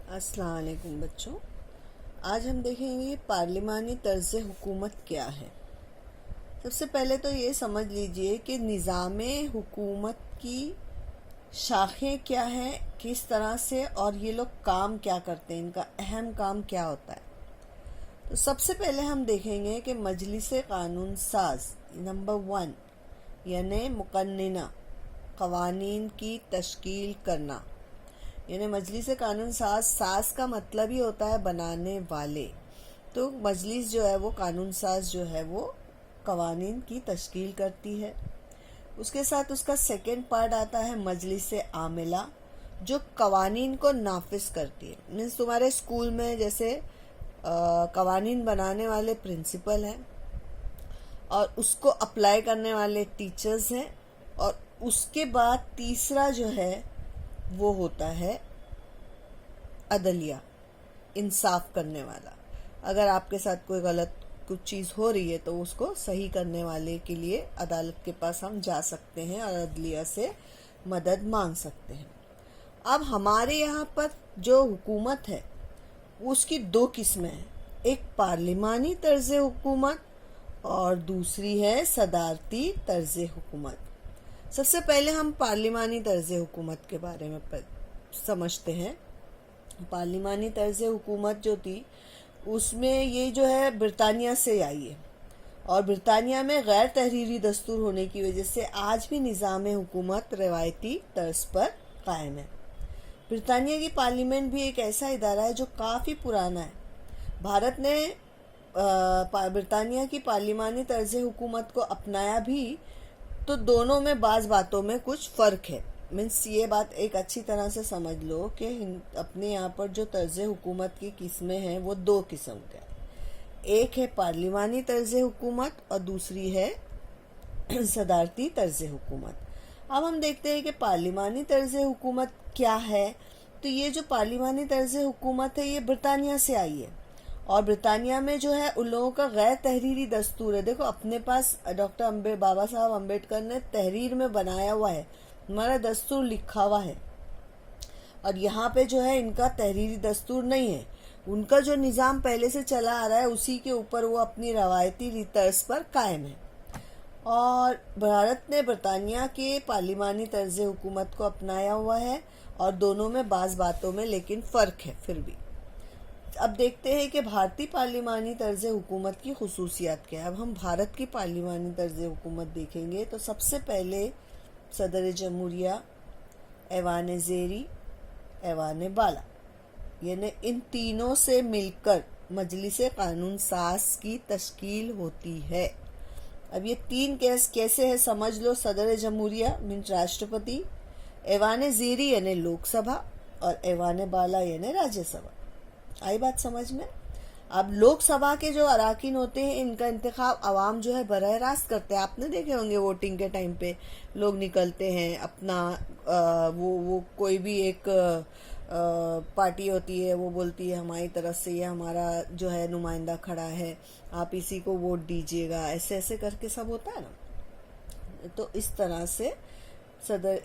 السلام علیکم بچوں، آج ہم دیکھیں گے پارلیمانی طرز حکومت کیا ہے۔ سب سے پہلے تو یہ سمجھ لیجئے کہ نظام حکومت کی شاخیں کیا ہیں، کس طرح سے، اور یہ لوگ کام کیا کرتے ہیں، ان کا اہم کام کیا ہوتا ہے۔ تو سب سے پہلے ہم دیکھیں گے کہ مجلس قانون ساز نمبر 1 یعنی مقننہ، قوانین کی تشکیل کرنا، یعنی مجلس قانون ساز کا مطلب ہی ہوتا ہے بنانے والے۔ تو مجلس جو ہے وہ قانون ساز جو ہے وہ قوانین کی تشکیل کرتی ہے۔ اس کے ساتھ اس کا سیکنڈ پارٹ آتا ہے مجلس عاملہ، جو قوانین کو نافذ کرتی ہے۔ مینس تمہارے اسکول میں جیسے قوانین بنانے والے پرنسپل ہیں اور اس کو اپلائی کرنے والے ٹیچرز ہیں، اور اس کے بعد تیسرا جو ہے وہ ہوتا ہے عدلیہ، انصاف کرنے والا۔ اگر آپ کے ساتھ کوئی غلط کچھ چیز ہو رہی ہے تو اس کو صحیح کرنے والے کے لیے عدالت کے پاس ہم جا سکتے ہیں اور عدلیہ سے مدد مانگ سکتے ہیں۔ اب ہمارے یہاں پر جو حکومت ہے اس کی دو قسمیں ہیں، ایک پارلیمانی طرز حکومت اور دوسری ہے صدارتی طرز حکومت۔ سب سے پہلے ہم پارلیمانی طرز حکومت کے بارے میں سمجھتے ہیں۔ پارلیمانی طرز حکومت جو تھی اس میں یہ جو ہے برطانیہ سے آئی ہے، اور برطانیہ میں غیر تحریری دستور ہونے کی وجہ سے آج بھی نظام حکومت روایتی طرز پر قائم ہے۔ برطانیہ کی پارلیمنٹ بھی ایک ایسا ادارہ ہے جو کافی پرانا ہے۔ بھارت نے برطانیہ کی پارلیمانی طرز حکومت کو اپنایا بھی، تو دونوں میں بعض باتوں میں کچھ فرق ہے۔ مینس یہ بات ایک اچھی طرح سے سمجھ لو کہ اپنے یہاں پر جو طرز حکومت کی قسمیں ہیں وہ دو قسم کے، ایک ہے پارلیمانی طرز حکومت اور دوسری ہے صدارتی طرز حکومت۔ اب ہم دیکھتے ہیں کہ پارلیمانی طرز حکومت کیا ہے۔ تو یہ جو پارلیمانی طرز حکومت ہے یہ برطانیہ سے آئی ہے، اور برطانیہ میں جو ہے ان لوگوں کا غیر تحریری دستور ہے۔ دیکھو اپنے پاس ڈاکٹر بابا صاحب امبیڈکر نے تحریر میں بنایا ہوا ہے، ہمارا دستور لکھا ہوا ہے، اور یہاں پہ جو ہے ان کا تحریری دستور نہیں ہے۔ ان کا جو نظام پہلے سے چلا آ رہا ہے اسی کے اوپر وہ اپنی روایتی طرز پر قائم ہے، اور بھارت نے برطانیہ کے پارلیمانی طرز حکومت کو اپنایا ہوا ہے، اور دونوں میں بعض باتوں میں لیکن فرق ہے پھر بھی۔ اب دیکھتے ہیں کہ بھارتی پارلیمانی طرز حکومت کی خصوصیات کیا ہے۔ اب ہم بھارت کی پارلیمانی طرز حکومت دیکھیں گے تو سب سے پہلے صدر جمہوریہ، ایوان زیری، ایوان بالا، یعنی ان تینوں سے مل کر مجلس قانون ساز کی تشکیل ہوتی ہے۔ اب یہ تین کیسے ہے سمجھ لو۔ صدر جمہوریہ مین راشٹرپتی، ایوان زیری یعنی لوک سبھا، اور ایوان بالا یعنی راجیہ سبھا۔ آئی بات سمجھ میں؟ اب لوک سبھا کے جو اراکین ہوتے ہیں ان کا انتخاب عوام جو ہے براہ راست کرتے ہیں۔ آپ نے دیکھے ہوں گے ووٹنگ کے ٹائم پہ لوگ نکلتے ہیں اپنا وہ کوئی بھی ایک پارٹی ہوتی ہے، وہ بولتی ہے ہماری طرف سے یہ ہمارا جو ہے نمائندہ کھڑا ہے، آپ اسی کو ووٹ دیجیے گا، ایسے ایسے کر کے سب ہوتا ہے نا۔ تو اس طرح سے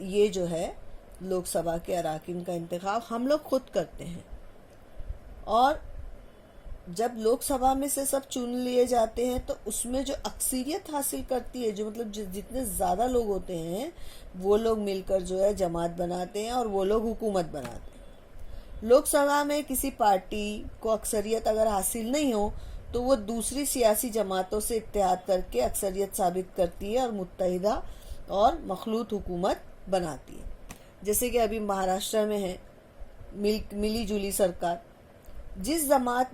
یہ جو ہے لوک سبھا کے اراکین کا انتخاب ہم لوگ خود کرتے ہیں، اور جب لوک سبھا میں سے سب چن لیے جاتے ہیں تو اس میں جو اکثریت حاصل کرتی ہے، جو مطلب جتنے زیادہ لوگ ہوتے ہیں وہ لوگ مل کر جو ہے جماعت بناتے ہیں اور وہ لوگ حکومت بناتے ہیں۔ لوک سبھا میں کسی پارٹی کو اکثریت اگر حاصل نہیں ہو تو وہ دوسری سیاسی جماعتوں سے اتحاد کر کے اکثریت ثابت کرتی ہے اور متحدہ اور مخلوط حکومت بناتی ہے۔ جیسے کہ ابھی مہاراشٹر میں ہے ملی جلی سرکار۔ جس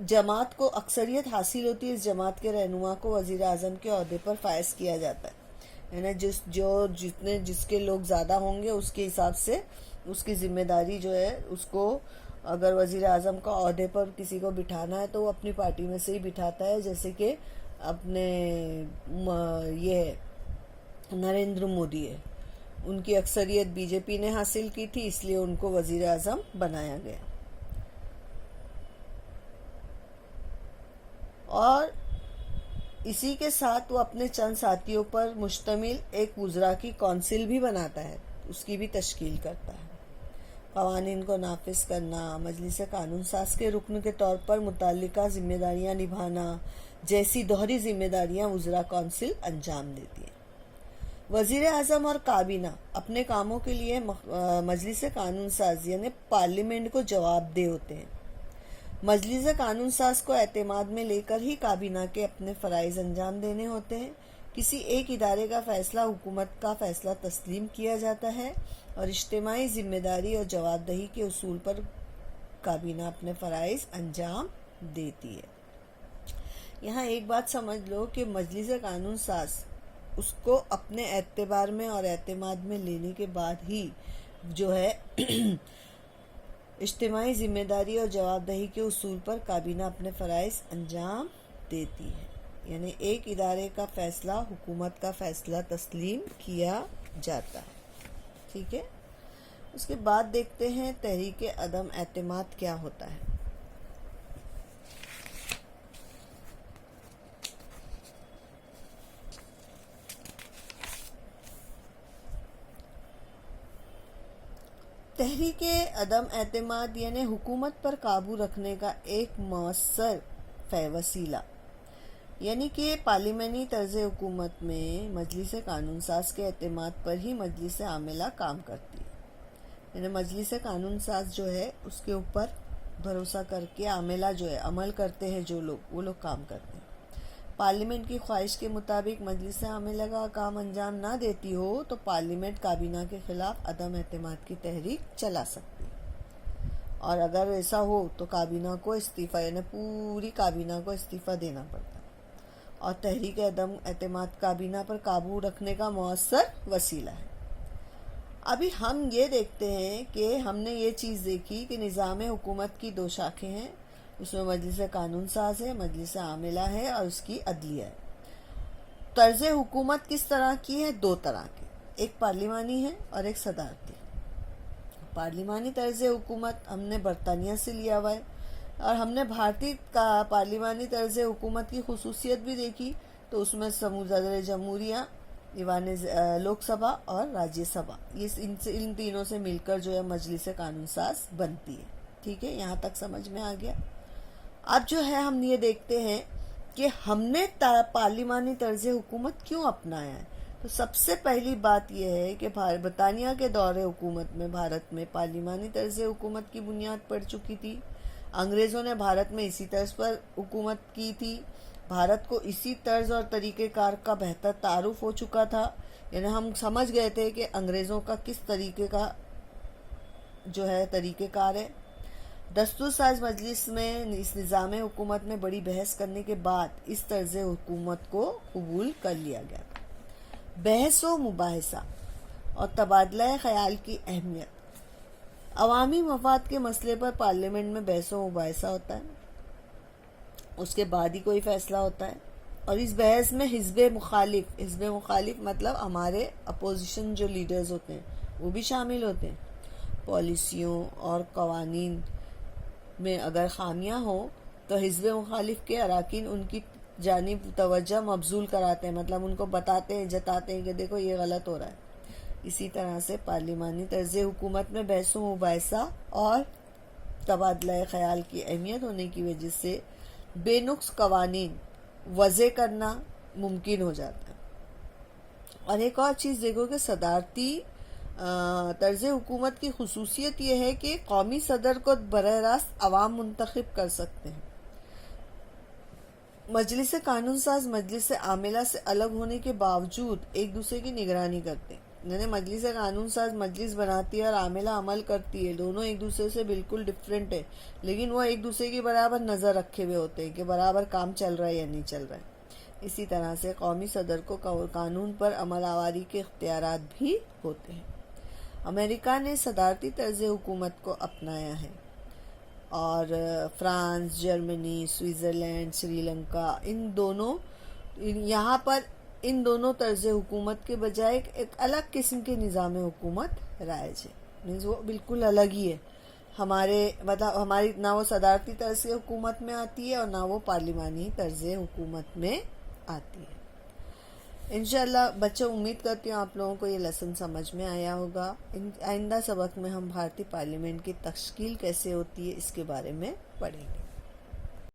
جماعت کو اکثریت حاصل ہوتی ہے اس جماعت کے رہنما کو وزیر اعظم کے عہدے پر فائز کیا جاتا ہے، یعنی جس کے لوگ زیادہ ہوں گے اس کے حساب سے اس کی ذمہ داری جو ہے، اس کو اگر وزیر اعظم کا عہدے پر کسی کو بٹھانا ہے تو وہ اپنی پارٹی میں سے ہی بٹھاتا ہے۔ جیسے کہ اپنے یہ نریندر مودی ہے، ان کی اکثریت بی جے پی نے حاصل کی تھی، اس لیے ان کو وزیر اعظم بنایا گیا۔ اور اسی کے ساتھ وہ اپنے چند ساتھیوں پر مشتمل ایک وزراء کی کونسل بھی بناتا ہے، اس کی بھی تشکیل کرتا ہے۔ قوانین کو نافذ کرنا، مجلس قانون ساز کے رکن کے طور پر متعلقہ ذمہ داریاں نبھانا جیسی دوہری ذمہ داریاں وزراء کونسل انجام دیتی ہے۔ وزیر اعظم اور کابینہ اپنے کاموں کے لیے مجلس قانون ساز یعنی پارلیمنٹ کو جواب دہ ہوتے ہیں۔ مجلس قانون ساز کو اعتماد میں لے کر ہی کابینہ کے اپنے فرائض انجام دینے ہوتے ہیں۔ کسی ایک ادارے کا فیصلہ حکومت کا فیصلہ تسلیم کیا جاتا ہے اور اجتماعی ذمہ داری اور جواب دہی کے اصول پر کابینہ اپنے فرائض انجام دیتی ہے۔ یہاں ایک بات سمجھ لو کہ مجلس قانون ساز اس کو اپنے اعتبار میں اور اعتماد میں لینے کے بعد ہی جو ہے اجتماعی ذمہ داری اور جواب دہی کے اصول پر کابینہ اپنے فرائض انجام دیتی ہے، یعنی ایک ادارے کا فیصلہ حکومت کا فیصلہ تسلیم کیا جاتا ہے۔ ٹھیک ہے، اس کے بعد دیکھتے ہیں تحریک عدم اعتماد کیا ہوتا ہے۔ تحریک عدم اعتماد یعنی حکومت پر قابو رکھنے کا ایک مؤثر وسیلہ، یعنی کہ پارلیمانی طرز حکومت میں مجلس قانون ساز کے اعتماد پر ہی مجلس عاملہ کام کرتی ہے، یعنی مجلس قانون ساز جو ہے اس کے اوپر بھروسہ کر کے عاملہ جو ہے عمل کرتے ہیں، جو لوگ وہ لوگ کام کرتے ہیں۔ پارلیمنٹ کی خواہش کے مطابق مجلس عاملہ کا کام انجام نہ دیتی ہو تو پارلیمنٹ کابینہ کے خلاف عدم اعتماد کی تحریک چلا سکتی ہے، اور اگر ایسا ہو تو کابینہ کو استعفیٰ یعنی پوری کابینہ کو استعفیٰ دینا پڑتا ہے، اور تحریک عدم اعتماد کابینہ پر قابو رکھنے کا مؤثر وسیلہ ہے۔ ابھی ہم یہ دیکھتے ہیں کہ ہم نے یہ چیز دیکھی کہ نظام حکومت کی دو شاخیں ہیں، اس میں مجلس قانون ساز ہے، مجلس عاملہ ہے اور اس کی عدلیہ ہے۔ طرز حکومت کس طرح کی ہے؟ دو طرح کی، ایک پارلیمانی ہے اور ایک صدارتی۔ پارلیمانی طرز حکومت ہم نے برطانیہ سے لیا ہوا ہے، اور ہم نے بھارتی کا پارلیمانی طرز حکومت کی خصوصیت بھی دیکھی، تو اس میں صدر جمہوریہ، ایوان لوک سبھا اور راجیہ سبھا، ان تینوں سے مل کر جو ہے مجلس قانون ساز بنتی ہے۔ ٹھیک ہے، یہاں تک سمجھ میں آ گیا۔ اب جو ہے ہم یہ دیکھتے ہیں کہ ہم نے پارلیمانی طرز حکومت کیوں اپنایا ہے۔ تو سب سے پہلی بات یہ ہے کہ برطانیہ کے دور حکومت میں بھارت میں پارلیمانی طرز حکومت کی بنیاد پڑ چکی تھی۔ انگریزوں نے بھارت میں اسی طرز پر حکومت کی تھی، بھارت کو اسی طرز اور طریقہ کار کا بہتر تعارف ہو چکا تھا، یعنی ہم سمجھ گئے تھے کہ انگریزوں کا کس طریقے کا جو ہے طریقہ کار ہے۔ دستور ساز مجلس میں اس نظام حکومت میں بڑی بحث کرنے کے بعد اس طرز حکومت کو قبول کر لیا گیا۔ بحث و مباحثہ اور تبادلہ خیال کی اہمیت۔ عوامی مفاد کے مسئلے پر پارلیمنٹ میں بحث و مباحثہ ہوتا ہے، اس کے بعد ہی کوئی فیصلہ ہوتا ہے، اور اس بحث میں حزب مخالف مطلب ہمارے اپوزیشن جو لیڈرز ہوتے ہیں وہ بھی شامل ہوتے ہیں۔ پالیسیوں اور قوانین میں اگر خامیاں ہوں تو حزب مخالف کے اراکین ان کی جانب توجہ مبذول کراتے ہیں، مطلب ان کو بتاتے ہیں، جتاتے ہیں کہ دیکھو یہ غلط ہو رہا ہے۔ اسی طرح سے پارلیمانی طرز حکومت میں بحث و مباحثہ اور تبادلہ خیال کی اہمیت ہونے کی وجہ سے بے نقص قوانین وضع کرنا ممکن ہو جاتا ہے۔ اور ایک اور چیز دیکھو کہ صدارتی طرز حکومت کی خصوصیت یہ ہے کہ قومی صدر کو براہ راست عوام منتخب کر سکتے ہیں۔ مجلس قانون ساز مجلس عاملہ سے الگ ہونے کے باوجود ایک دوسرے کی نگرانی کرتے ہیں، یعنی مجلس قانون ساز مجلس بناتی ہے اور عاملہ عمل کرتی ہے، دونوں ایک دوسرے سے بالکل ڈفرینٹ ہے، لیکن وہ ایک دوسرے کی برابر نظر رکھے ہوئے ہوتے ہیں کہ برابر کام چل رہا ہے یا نہیں چل رہا ہے۔ اسی طرح سے قومی صدر کو قانون پر عمل آوری کے اختیارات بھی ہوتے ہیں۔ امریکہ نے صدارتی طرز حکومت کو اپنایا ہے، اور فرانس، جرمنی، سوئٹزرلینڈ، سری لنکا یہاں پر ان دونوں طرز حکومت کے بجائے ایک الگ قسم کے نظام حکومت رائج ہے، وہ بالکل الگ ہی ہے۔ ہماری نہ وہ صدارتی طرز حکومت میں آتی ہے اور نہ وہ پارلیمانی طرز حکومت میں آتی ہے۔ انشاءاللہ بچوں، امید کرتی ہوں آپ لوگوں کو یہ لیسن سمجھ میں آیا ہوگا۔ آئندہ سبق میں ہم بھارتی پارلیمنٹ کی تشکیل کیسے ہوتی ہے اس کے بارے میں پڑھیں گے۔